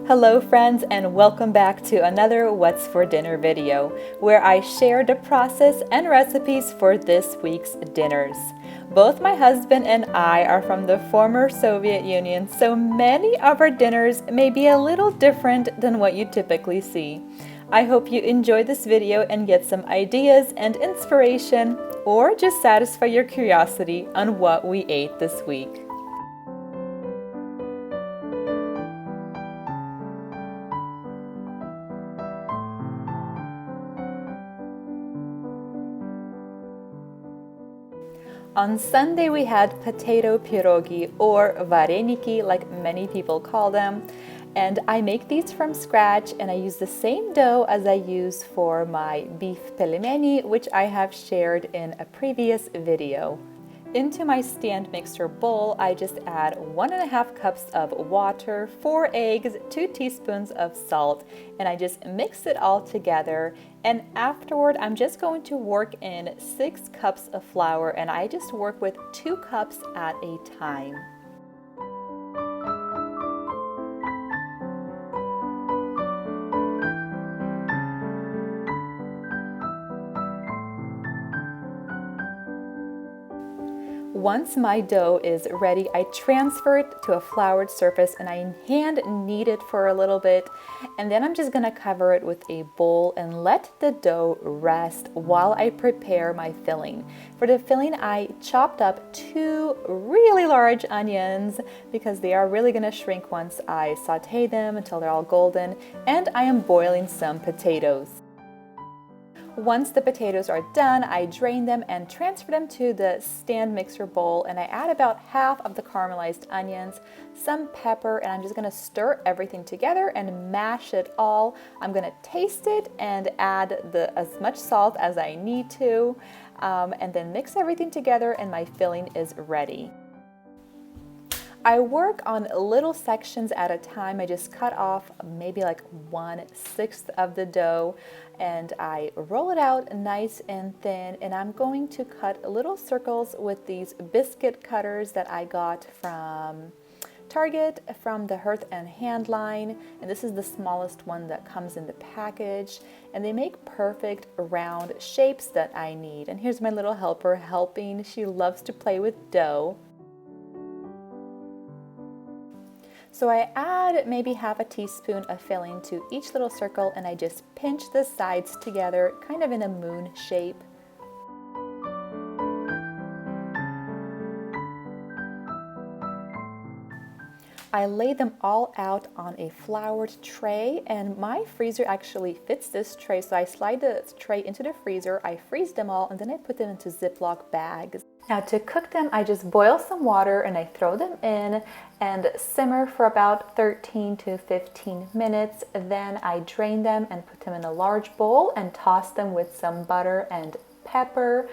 Hello friends, and welcome back to another What's for Dinner video, where I share the process and recipes for this week's dinners. Both my husband and I are from the former Soviet Union, so many of our dinners may be a little different than what you typically see. I hope you enjoy this video and get some ideas and inspiration, or just satisfy your curiosity on what we ate this week. On Sunday we had potato pierogi, or vareniki like many people call them, and I make these from scratch and I use the same dough as I use for my beef pelmeni, which I have shared in a previous video. Into my stand mixer bowl, I just add 1.5 cups of water, 4 eggs, 2 teaspoons of salt, and I just mix it all together. And afterward, I'm just going to work in 6 cups of flour, and I just work with 2 cups at a time. Once my dough is ready, I transfer it to a floured surface and I hand knead it for a little bit, and then I'm just gonna cover it with a bowl and let the dough rest while I prepare my filling. For the filling, I chopped up 2 really large onions because they are really gonna shrink once I saute them until they're all golden, and I am boiling some potatoes. Once the potatoes are done, I drain them and transfer them to the stand mixer bowl, and I add about half of the caramelized onions, some pepper, and I'm just gonna stir everything together and mash it all. I'm gonna taste it and add as much salt as I need to, and then mix everything together and my filling is ready. I work on little sections at a time. I just cut off maybe like 1/6 of the dough and I roll it out nice and thin, and I'm going to cut little circles with these biscuit cutters that I got from Target, from the Hearth and Hand line, and this is the smallest one that comes in the package, and they make perfect round shapes that I need. And here's my little helper helping. She loves to play with dough. So I add maybe half a teaspoon of filling to each little circle, and I just pinch the sides together, kind of in a moon shape. I lay them all out on a floured tray, and my freezer actually fits this tray, so I slide the tray into the freezer, I freeze them all, and then I put them into Ziploc bags. Now to cook them, I just boil some water and I throw them in and simmer for about 13 to 15 minutes. Then I drain them and put them in a large bowl and toss them with some butter and pepper.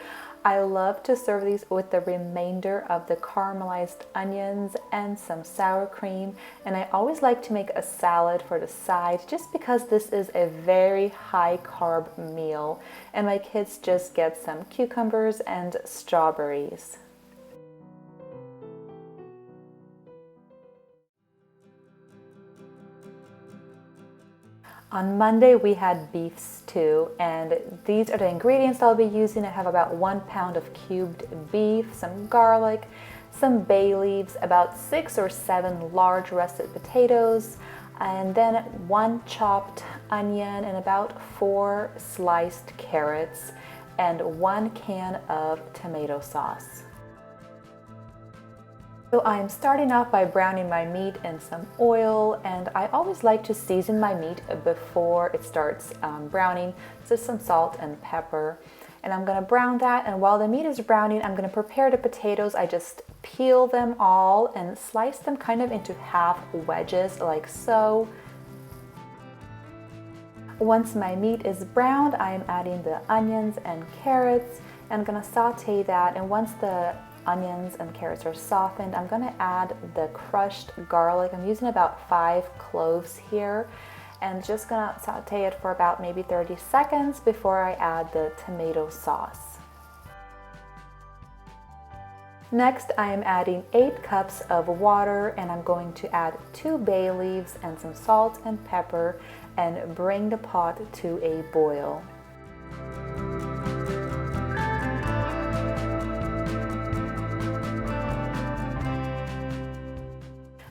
I love to serve these with the remainder of the caramelized onions and some sour cream, and I always like to make a salad for the side just because this is a very high carb meal, and my kids just get some cucumbers and strawberries. On Monday we had beef stew, and these are the ingredients I'll be using. I have about 1 pound of cubed beef, some garlic, some bay leaves, about 6 or 7 large russet potatoes, and then 1 chopped onion and about 4 sliced carrots, and 1 can of tomato sauce. So I'm starting off by browning my meat in some oil, and I always like to season my meat before it starts browning, so some salt and pepper. And I'm going to brown that, and while the meat is browning, I'm going to prepare the potatoes. I just peel them all and slice them kind of into half wedges like so. Once my meat is browned, I'm adding the onions and carrots, and I'm going to saute that, and once the onions and carrots are softened, I'm going to add the crushed garlic. I'm using about 5 cloves here, and just going to saute it for about maybe 30 seconds before I add the tomato sauce. Next, I am adding 8 cups of water, and I'm going to add 2 bay leaves and some salt and pepper and bring the pot to a boil.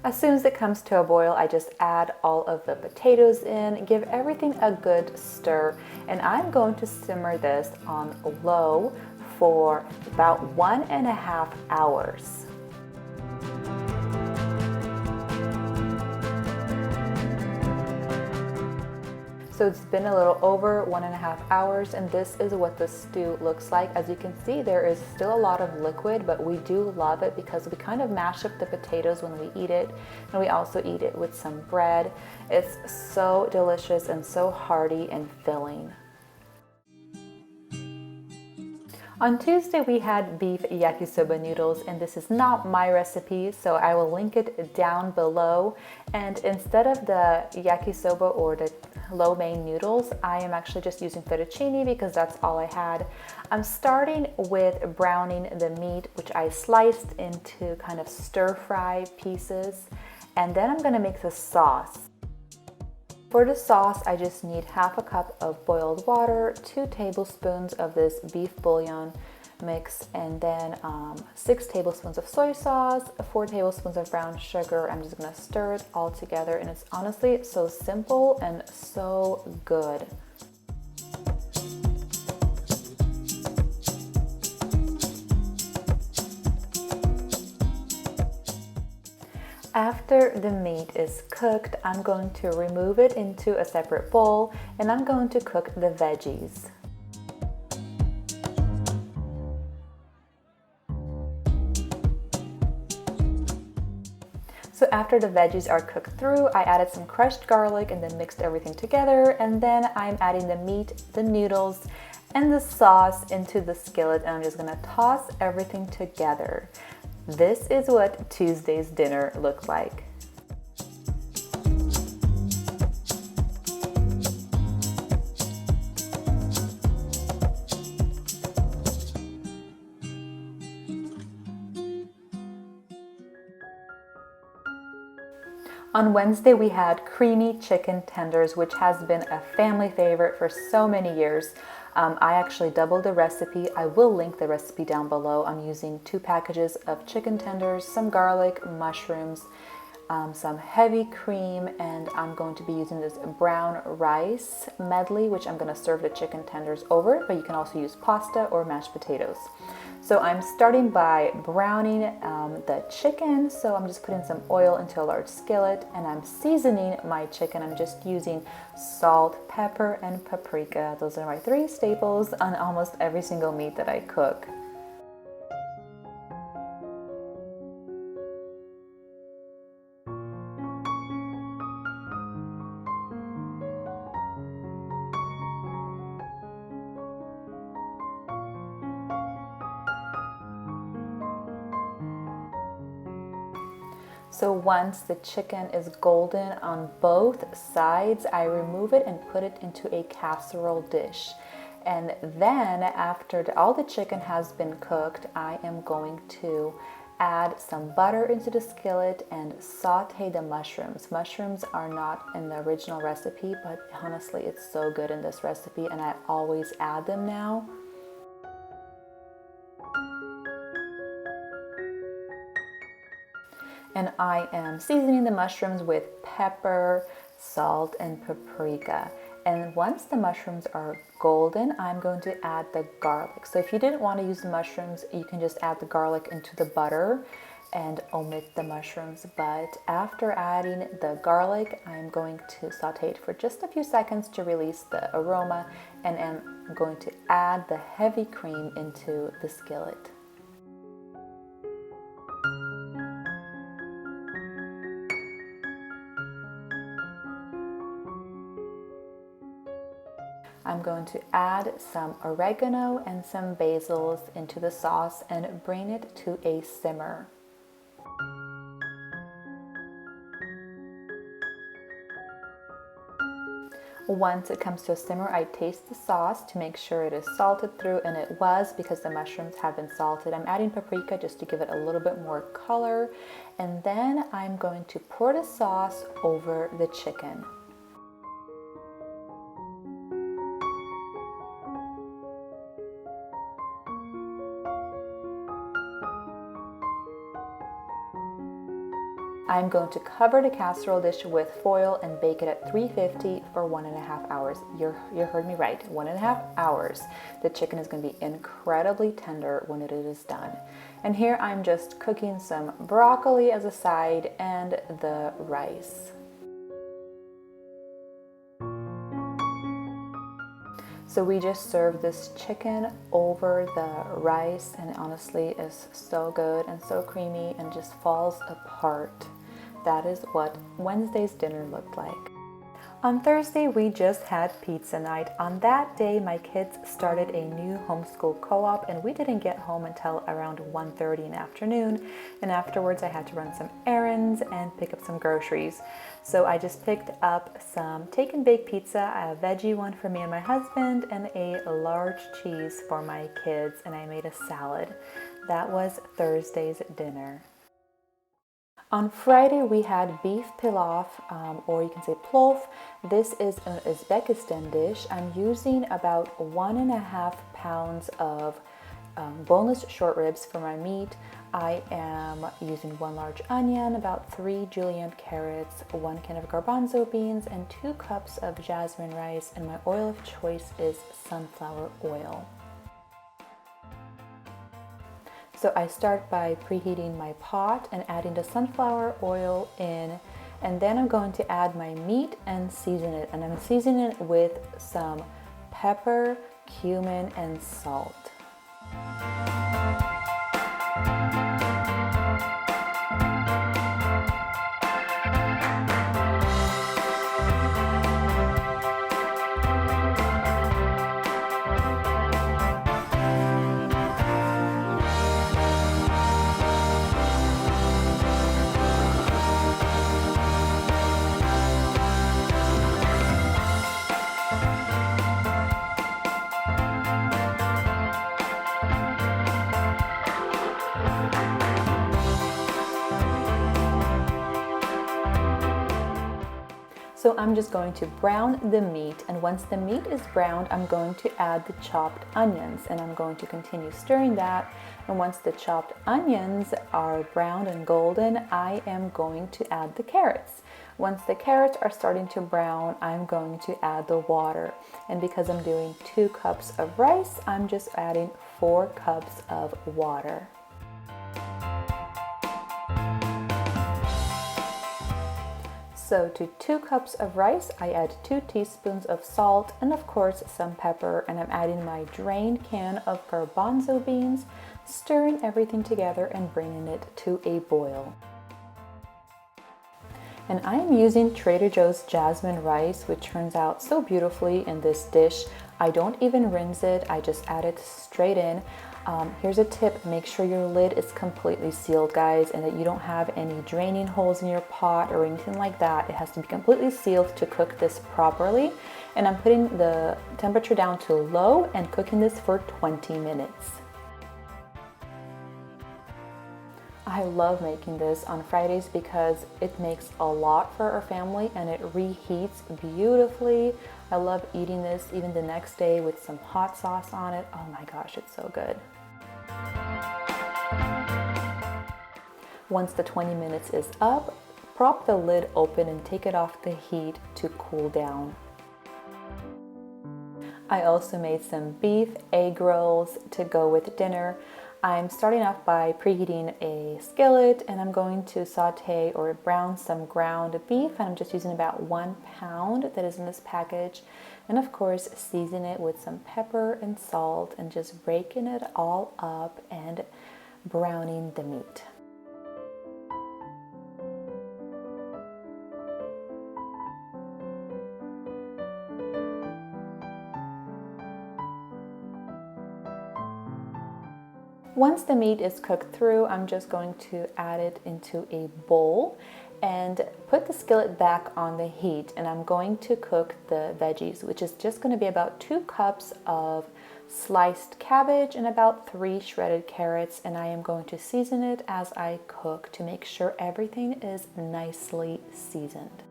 As soon as it comes to a boil, I just add all of the potatoes in, give everything a good stir, and I'm going to simmer this on low for about 1.5 hours. So it's been a little over 1.5 hours, and this is what the stew looks like. As you can see, there is still a lot of liquid, but we do love it because we kind of mash up the potatoes when we eat it, and we also eat it with some bread. It's so delicious and so hearty and filling. On Tuesday, we had beef yakisoba noodles, and this is not my recipe, so I will link it down below. And instead of the yakisoba or the lo mein noodles, I am actually just using fettuccine because that's all I had. I'm starting with browning the meat, which I sliced into kind of stir-fry pieces, and then I'm gonna make the sauce. For the sauce, I just need 1/2 cup of boiled water, 2 tablespoons of this beef bouillon mix, and then 6 tablespoons of soy sauce, 4 tablespoons of brown sugar. I'm just gonna stir it all together, and it's honestly so simple and so good. After the meat is cooked, I'm going to remove it into a separate bowl, and I'm going to cook the veggies. So after the veggies are cooked through, I added some crushed garlic and then mixed everything together, and then I'm adding the meat, the noodles, and the sauce into the skillet, and I'm just gonna toss everything together. This is what Tuesday's dinner looked like. On Wednesday, we had creamy chicken tenders, which has been a family favorite for so many years. I actually doubled the recipe. I will link the recipe down below. I'm using 2 packages of chicken tenders, some garlic, mushrooms, some heavy cream, and I'm going to be using this brown rice medley, which I'm going to serve the chicken tenders over, but you can also use pasta or mashed potatoes. So I'm starting by browning the chicken. So I'm just putting some oil into a large skillet, and I'm seasoning my chicken. I'm just using salt, pepper, and paprika. Those are my 3 staples on almost every single meat that I cook. So once the chicken is golden on both sides, I remove it and put it into a casserole dish. And then after all the chicken has been cooked, I am going to add some butter into the skillet and saute the mushrooms. Mushrooms are not in the original recipe, but honestly, it's so good in this recipe, and I always add them now. And I am seasoning the mushrooms with pepper, salt, and paprika. And once the mushrooms are golden, I'm going to add the garlic. So if you didn't want to use the mushrooms, you can just add the garlic into the butter and omit the mushrooms. But after adding the garlic, I'm going to saute it for just a few seconds to release the aroma, and I'm going to add the heavy cream into the skillet. I'm going to add some oregano and some basils into the sauce and bring it to a simmer. Once it comes to a simmer, I taste the sauce to make sure it is salted through, and it was because the mushrooms have been salted. I'm adding paprika just to give it a little bit more color, and then I'm going to pour the sauce over the chicken. I'm going to cover the casserole dish with foil and bake it at 350 for 1.5 hours. You heard me right, 1.5 hours. The chicken is going to be incredibly tender when it is done. And here I'm just cooking some broccoli as a side and the rice. So we just served this chicken over the rice, and it honestly is so good and so creamy and just falls apart. That is what Wednesday's dinner looked like. On Thursday, we just had pizza night. On that day, my kids started a new homeschool co-op, and we didn't get home until around 1:30 in the afternoon. And afterwards, I had to run some errands and pick up some groceries. So I just picked up some take and bake pizza, a veggie one for me and my husband, and a large cheese for my kids, and I made a salad. That was Thursday's dinner. On Friday, we had beef pilaf, or you can say plov. This is an Uzbekistan dish. I'm using about 1.5 pounds of boneless short ribs for my meat. I am using 1 large onion, about 3 julienne carrots, 1 can of garbanzo beans, and 2 cups of jasmine rice, and my oil of choice is sunflower oil. So I start by preheating my pot and adding the sunflower oil in, and then I'm going to add my meat and season it. And I'm seasoning it with some pepper, cumin, and salt. So I'm just going to brown the meat, and once the meat is browned, I'm going to add the chopped onions, and I'm going to continue stirring that. And once the chopped onions are browned and golden, I am going to add the carrots. Once the carrots are starting to brown, I'm going to add the water. And because I'm doing 2 cups of rice, I'm just adding 4 cups of water. So to 2 cups of rice, I add 2 teaspoons of salt and of course some pepper, and I'm adding my drained can of garbanzo beans, stirring everything together and bringing it to a boil. And I am using Trader Joe's jasmine rice, which turns out so beautifully in this dish. I don't even rinse it, I just add it straight in. Here's a tip, make sure your lid is completely sealed, guys, and that you don't have any draining holes in your pot or anything like that. It has to be completely sealed to cook this properly. And I'm putting the temperature down to low and cooking this for 20 minutes. I love making this on Fridays because it makes a lot for our family and it reheats beautifully. I love eating this even the next day with some hot sauce on it. Oh my gosh, it's so good. Once the 20 minutes is up, prop the lid open and take it off the heat to cool down. I also made some beef egg rolls to go with dinner. I'm starting off by preheating a skillet, and I'm going to saute or brown some ground beef, and I'm just using about 1 pound that is in this package, and of course season it with some pepper and salt and just breaking it all up and browning the meat. Once the meat is cooked through, I'm just going to add it into a bowl, and put the skillet back on the heat, and I'm going to cook the veggies, which is just going to be about 2 cups of sliced cabbage and about 3 shredded carrots, and I am going to season it as I cook to make sure everything is nicely seasoned.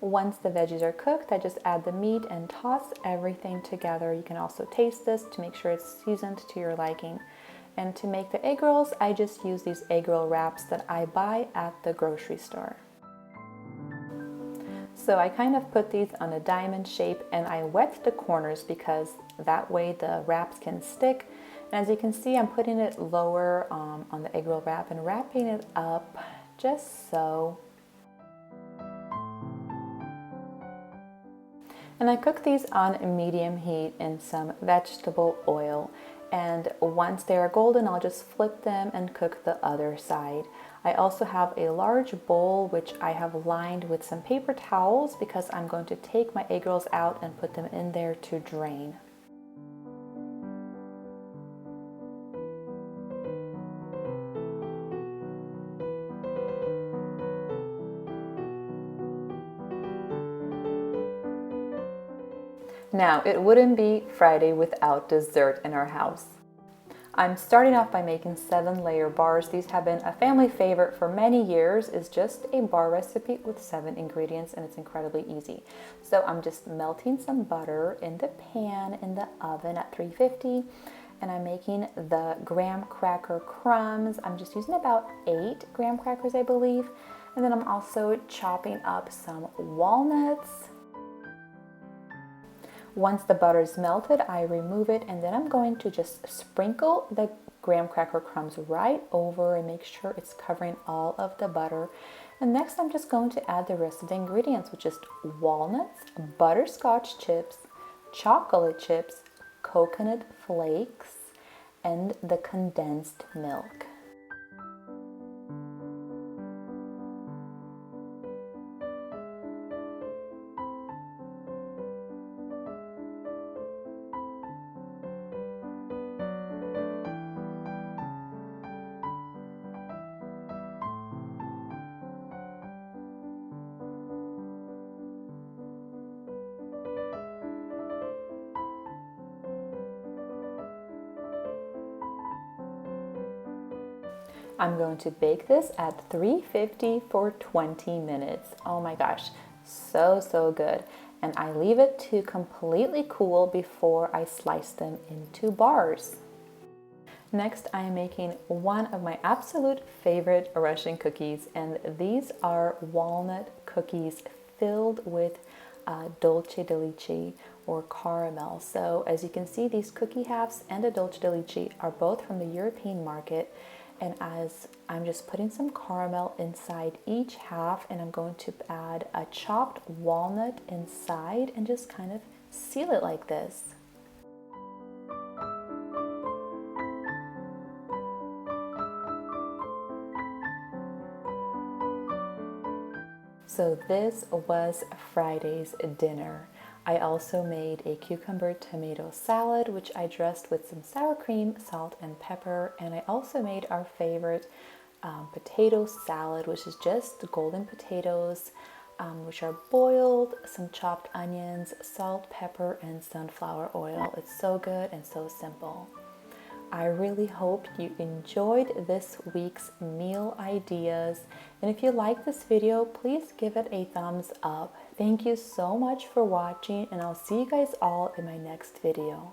Once the veggies are cooked, I just add the meat and toss everything together. You can also taste this to make sure it's seasoned to your liking. And to make the egg rolls, I just use these egg roll wraps that I buy at the grocery store. So I kind of put these on a diamond shape, and I wet the corners because that way the wraps can stick. And as you can see, I'm putting it lower on the egg roll wrap and wrapping it up just so. And I cook these on medium heat in some vegetable oil. And once they are golden, I'll just flip them and cook the other side. I also have a large bowl which I have lined with some paper towels because I'm going to take my egg rolls out and put them in there to drain. Now, it wouldn't be Friday without dessert in our house. I'm starting off by making 7-layer bars. These have been a family favorite for many years. It's just a bar recipe with 7 ingredients, and it's incredibly easy. So I'm just melting some butter in the pan in the oven at 350, and I'm making the graham cracker crumbs. I'm just using about 8 graham crackers, I believe. And then I'm also chopping up some walnuts. Once the butter is melted, I remove it, and then I'm going to just sprinkle the graham cracker crumbs right over and make sure it's covering all of the butter. And next I'm just going to add the rest of the ingredients, which is walnuts, butterscotch chips, chocolate chips, coconut flakes, and the condensed milk. I'm going to bake this at 350 for 20 minutes. Oh my gosh, so good. And I leave it to completely cool before I slice them into bars. Next, I am making one of my absolute favorite Russian cookies, and these are walnut cookies filled with dolce de leche or caramel. So as you can see, these cookie halves and the dolce de leche are both from the European market. And as I'm just putting some caramel inside each half, and I'm going to add a chopped walnut inside and just kind of seal it like this. So this was Friday's dinner. I also made a cucumber tomato salad, which I dressed with some sour cream, salt, and pepper. And I also made our favorite potato salad, which is just golden potatoes, which are boiled, some chopped onions, salt, pepper, and sunflower oil. It's so good and so simple. I really hope you enjoyed this week's meal ideas. And if you like this video, please give it a thumbs up. Thank you so much for watching, and I'll see you guys all in my next video.